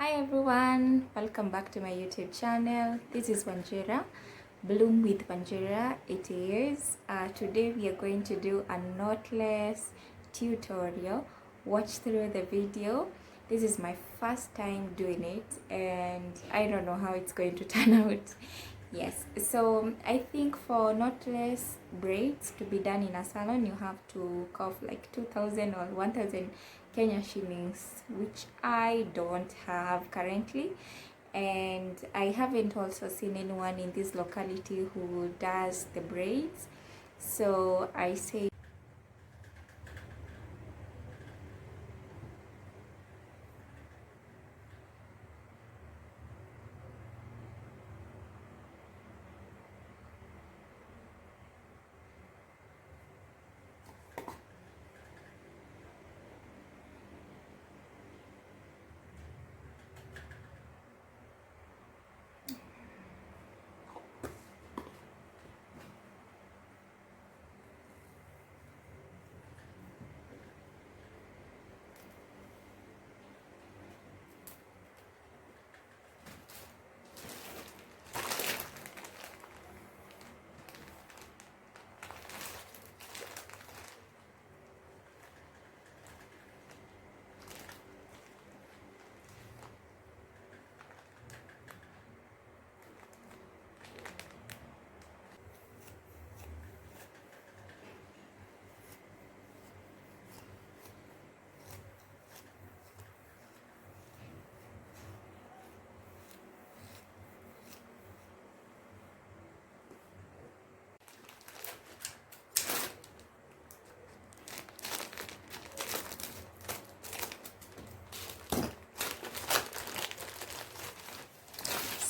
Hi everyone, welcome back to my YouTube channel. This is Wanjira, Bloom with Wanjira. It is. Today we are going to do a knotless tutorial. Watch through the video. This is my first time doing it and I don't know how it's going to turn out. Yes, so I think for knotless braids to be done in a salon, you have to cost like 2,000 or 1,000 Kenya shillings, which I don't have currently, and I haven't also seen anyone in this locality who does the braids. So I say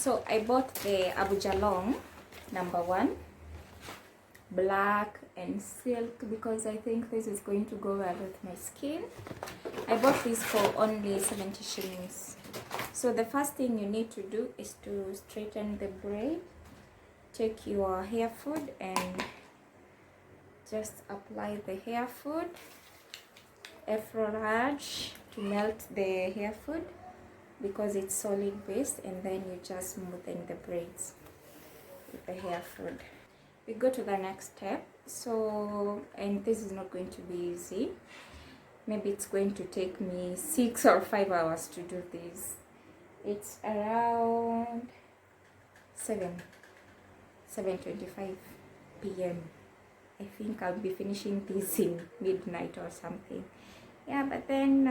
so I bought the Abuja long #1 black and silk because I think this is going to go well with my skin. I bought this for only 70 shillings. So the first thing you need to do is to straighten the braid. Take your hair food and just apply the hair food, Afro to melt the hair food because it's solid based, and then you just smoothen the braids with the hair food. We go to the next step. So, and this is not going to be easy. Maybe it's going to take me 6 or 5 hours to do this. It's around 7:25 p.m. I think I'll be finishing this in midnight or something. Yeah, but then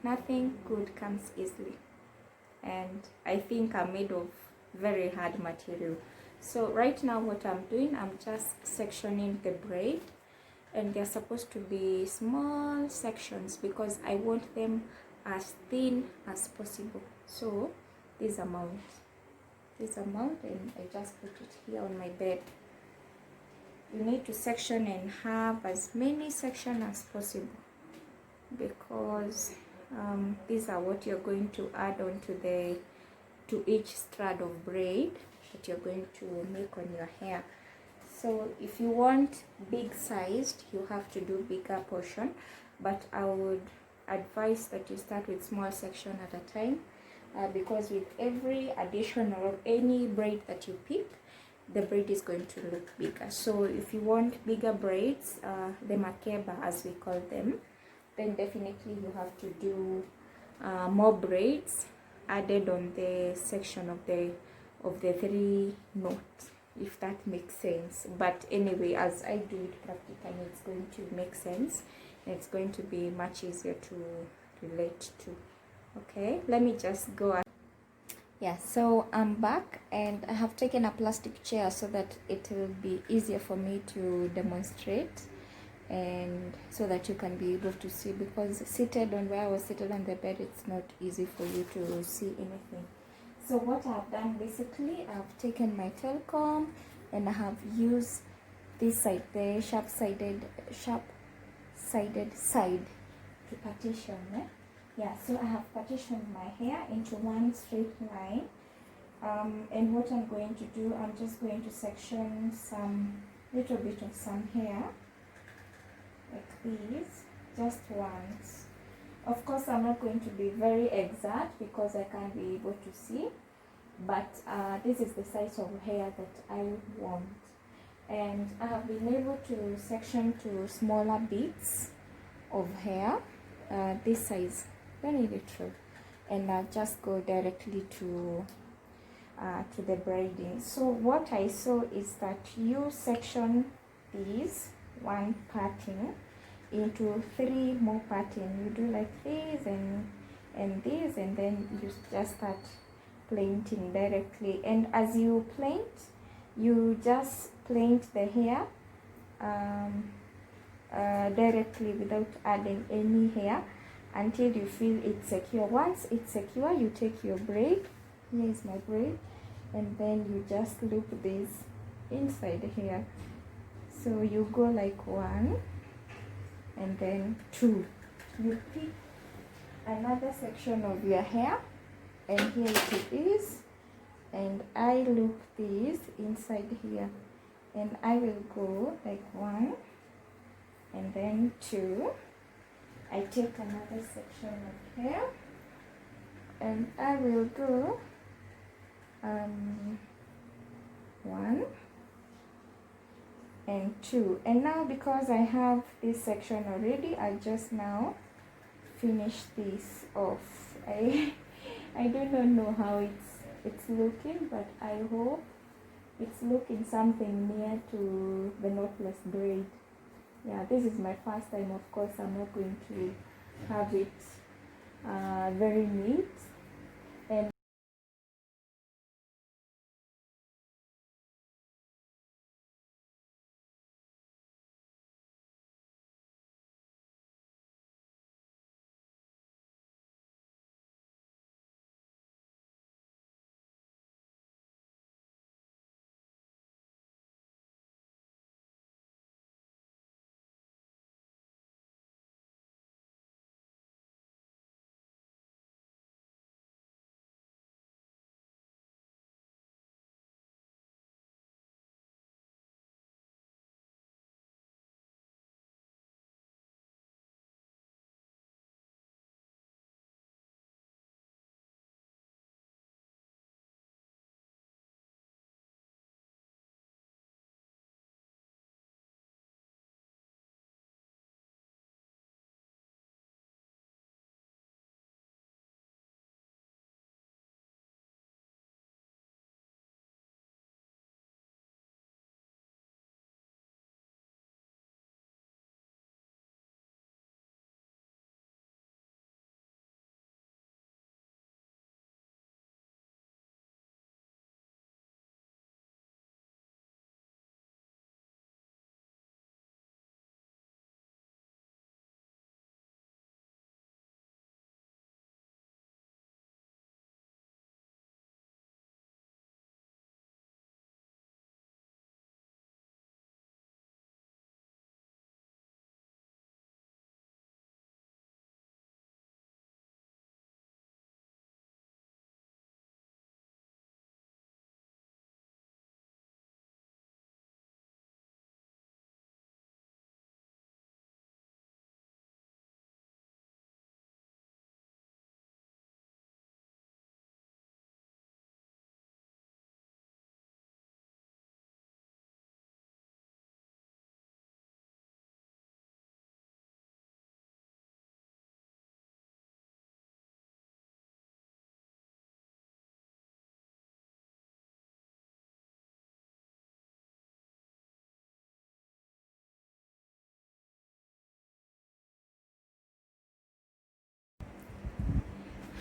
nothing good comes easily, and I think I'm made of very hard material. So right now what I'm doing, I'm just sectioning the braid, and they're supposed to be small sections because I want them as thin as possible. So this amount, and I just put it here on my bed. You need to section and have as many sections as possible because these are what you're going to add on to each strand of braid that you're going to make on your hair. So if you want big sized, you have to do bigger portion, but I would advise that you start with small section at a time, because with every addition or any braid that you pick, the braid is going to look bigger. So if you want bigger braids, the makeba as we call them, then definitely you have to do more braids added on the section of the 3 knots, if that makes sense. But anyway, as I do it practically, it's going to make sense, and it's going to be much easier to relate to. Okay, let me just go. Yeah, so I'm back and I have taken a plastic chair so that it will be easier for me to demonstrate, and so that you can be able to see, because seated on where I was seated on the bed, it's not easy for you to see anything. So what I've done, basically, I've taken my tail comb and I have used this side, the sharp-sided side to partition. Yeah, so I have partitioned my hair into one straight line, and what I'm going to do, I'm just going to section some little bit of some hair like this, just once, Of course, I'm not going to be very exact because I can't be able to see, but this is the size of hair that I want. And I have been able to section to smaller bits of hair, this size, very little, and I'll just go directly to the braiding. So what I saw is that you section these one parting into 3 more parting. You do like this and this, and then you just start plaiting directly. And as you plait, you just plait the hair directly without adding any hair until you feel it's secure. Once it's secure, you take your braid. Here is my braid, and then you just loop this inside here. So you go like 1 and then 2. You pick another section of your hair, and here it is, and I loop this inside here, and I will go like 1 and then 2. I take another section of hair and I will go 1 and 2. And now, because I have this section already, I just now finish this off. I don't know how it's looking, but I hope it's looking something near to the knotless braid. Yeah, this is my first time. Of course, I'm not going to have it very neat. And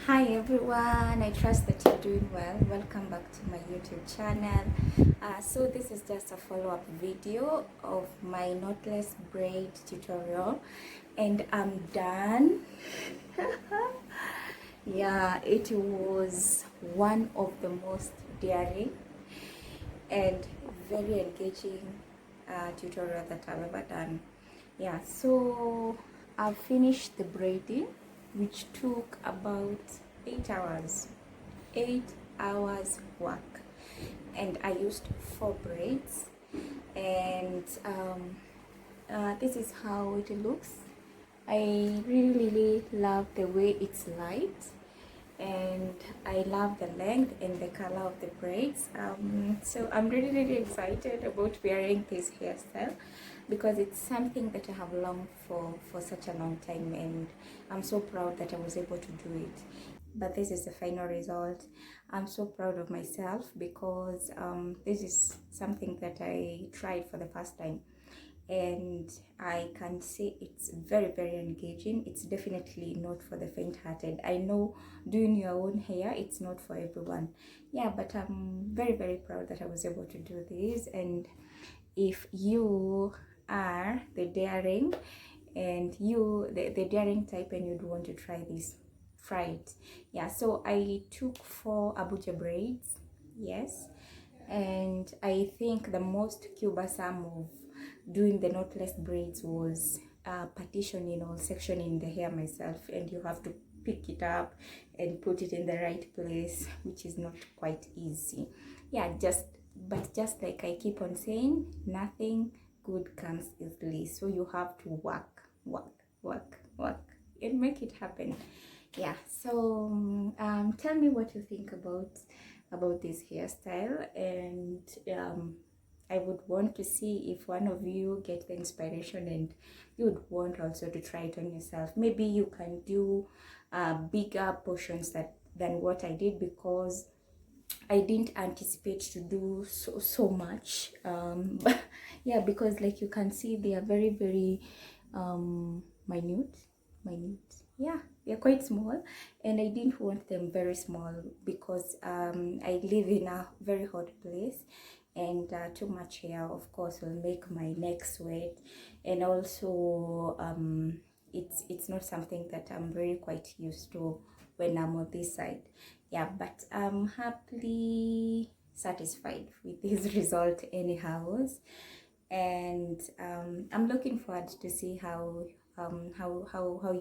hi everyone, I trust that you're doing well. Welcome back to my YouTube channel. So this is just a follow-up video of my knotless braid tutorial, and I'm done. Yeah, it was one of the most daring and very engaging tutorial that I've ever done. Yeah, so I've finished the braiding, which took about 8 hours. 8 hours work, and I used 4 braids, and this is how it looks I really love the way it's light, and I love the length and the color of the braids. So I'm really excited about wearing this hairstyle because it's something that I have longed for such a long time, and I'm so proud that I was able to do it. But this is the final result. I'm so proud of myself because this is something that I tried for the first time, and I can say it's very engaging. It's definitely not for the faint-hearted. I know doing your own hair, it's not for everyone. Yeah, but I'm very proud that I was able to do this. And if you are the daring and the daring type and you'd want to try this, try it. Yeah, so I took 4 Abuja braids, yes, and I think the most cumbersome of doing the knotless braids was partitioning or sectioning the hair myself, and you have to pick it up and put it in the right place, which is not quite easy. Yeah, but just like I keep on saying, nothing good comes easily, so you have to work and make it happen. Yeah, so tell me what you think about this hairstyle, and I would want to see if one of you get the inspiration and you would want also to try it on yourself. Maybe you can do bigger portions than what I did, because I didn't anticipate to do so much. But yeah, because like you can see, they are very minute. Yeah, they're quite small, and I didn't want them very small because I live in a very hot place, and too much hair of course will make my neck sweat, and also it's not something that I'm very quite used to when I'm on this side. Yeah, but I'm happily satisfied with this result anyhow, and I'm looking forward to see how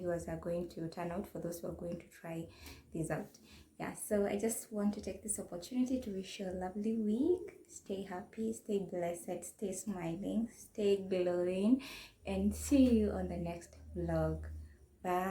yours are going to turn out for those who are going to try this out. Yeah, so I just want to take this opportunity to wish you a lovely week. Stay happy, stay blessed, stay smiling, stay glowing, and see you on the next vlog. Bye.